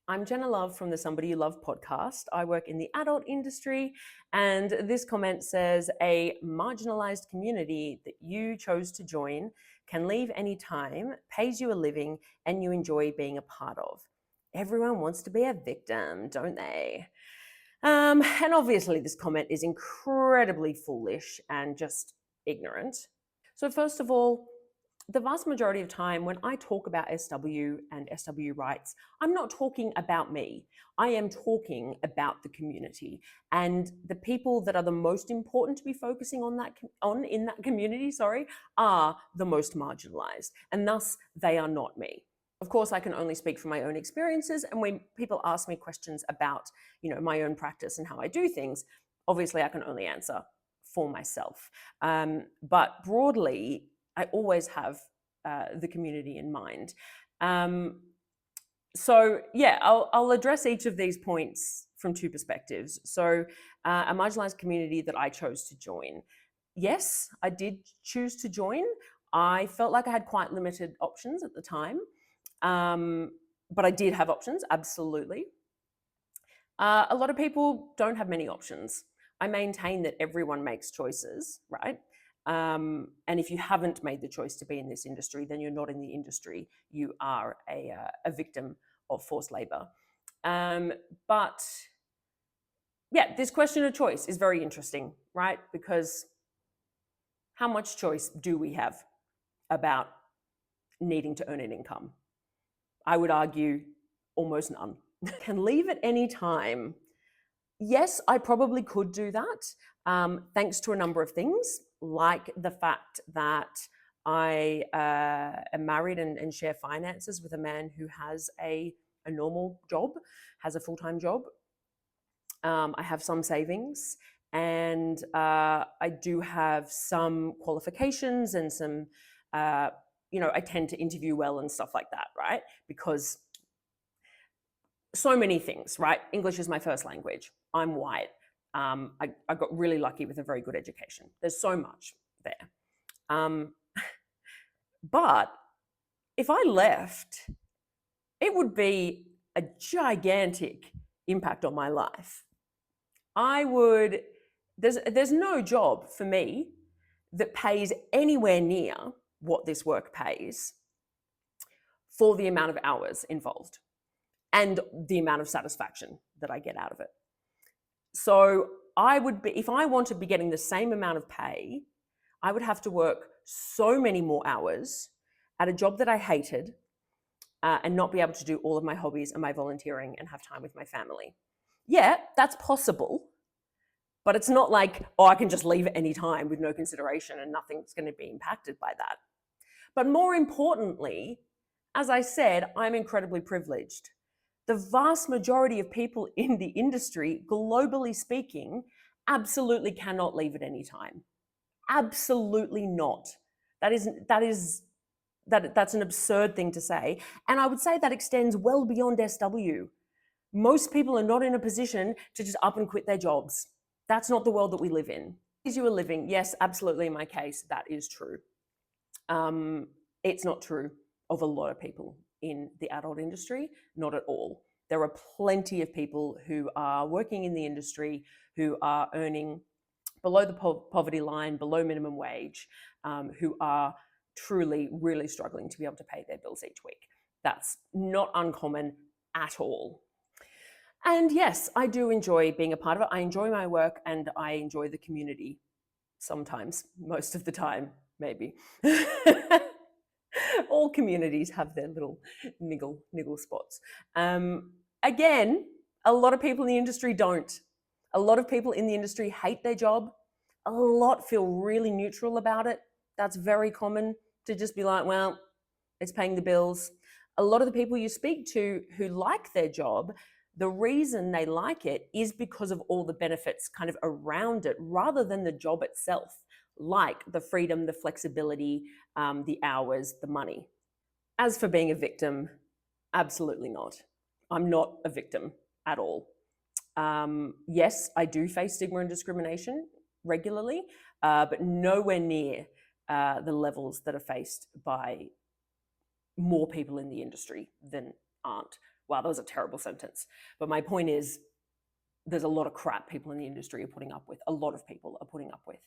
I'm Jenna Love from the Somebody You Love podcast. I work in the adult industry, and this comment says a marginalized community that you chose to join can leave anytime, pays you a living, and you enjoy being a part of. Everyone wants to be a victim, don't they? And obviously, this comment is incredibly foolish and just ignorant. So, first of all, the vast majority of time when I talk about SW and SW rights, I'm not talking about me. I am talking about the community, and the people that are the most important to be focusing on in that community, are the most marginalized, and thus they are not me. Of course, I can only speak from my own experiences, and when people ask me questions about, my own practice and how I do things, obviously I can only answer for myself. But broadly, I always have the community in mind. I'll address each of these points from two perspectives. So, a marginalized community that I chose to join. Yes, I did choose to join. I felt like I had quite limited options at the time, but I did have options, absolutely. A lot of people don't have many options. I maintain that everyone makes choices, right? And if you haven't made the choice to be in this industry, then you're not in the industry. You are a victim of forced labor. But yeah, this question of choice is very interesting, right? Because how much choice do we have about needing to earn an income? I would argue almost none. Can leave at any time. Yes, I probably could do that, thanks to a number of things, like the fact that I am married and share finances with a man who has a normal job, has a full-time job. I have some savings, and I do have some qualifications and some, I tend to interview well and stuff like that, right? Because so many things, right? English is my first language. I'm white. I got really lucky with a very good education. There's so much there. But if I left, it would be a gigantic impact on my life. There's no job for me that pays anywhere near what this work pays for the amount of hours involved and the amount of satisfaction that I get out of it. So if I want to be getting the same amount of pay, I would have to work so many more hours at a job that I hated, and not be able to do all of my hobbies and my volunteering and have time with my family. Yeah, that's possible, but it's not like, I can just leave at any time with no consideration and nothing's going to be impacted by that. But more importantly, as I said, I'm incredibly privileged. The vast majority of people in the industry, globally speaking, absolutely cannot leave at any time. Absolutely not. That's an absurd thing to say. And I would say that extends well beyond SW. Most people are not in a position to just up and quit their jobs. That's not the world that we live in. Is you a living? Yes, absolutely. In my case, that is true. It's not true of a lot of people in the adult industry, not at all. There are plenty of people who are working in the industry who are earning below the poverty line, below minimum wage, who are truly, really struggling to be able to pay their bills each week. That's not uncommon at all. And yes, I do enjoy being a part of it. I enjoy my work and I enjoy the community sometimes, most of the time, maybe. All communities have their little niggle spots. Again, a lot of people in the industry don't. A lot of people in the industry hate their job. A lot feel really neutral about it. That's very common, to just be like, well, it's paying the bills. A lot of the people you speak to who like their job, the reason they like it is because of all the benefits kind of around it, rather than the job itself, like the freedom, the flexibility, the hours, the money. As for being a victim, absolutely not. I'm not a victim at all. Yes, I do face stigma and discrimination regularly, but nowhere near the levels that are faced by more people in the industry than aren't. Wow, that was a terrible sentence. But my point is, there's a lot of crap people in the industry are putting up with. A lot of people are putting up with.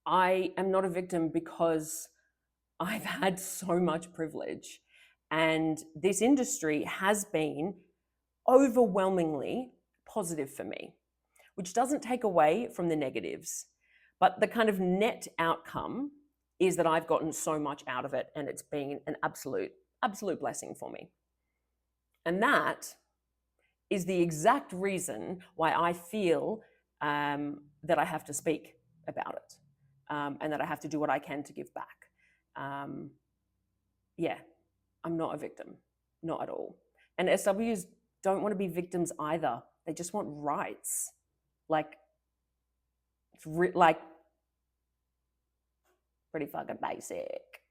I am not a victim because I've had so much privilege, and this industry has been overwhelmingly positive for me, which doesn't take away from the negatives. But the kind of net outcome is that I've gotten so much out of it, and it's been an absolute blessing for me. And that is the exact reason why I feel that I have to speak about it, and that I have to do what I can to give back. Yeah, I'm not a victim, not at all. And SWs don't want to be victims either. They just want rights. Like, like pretty fucking basic.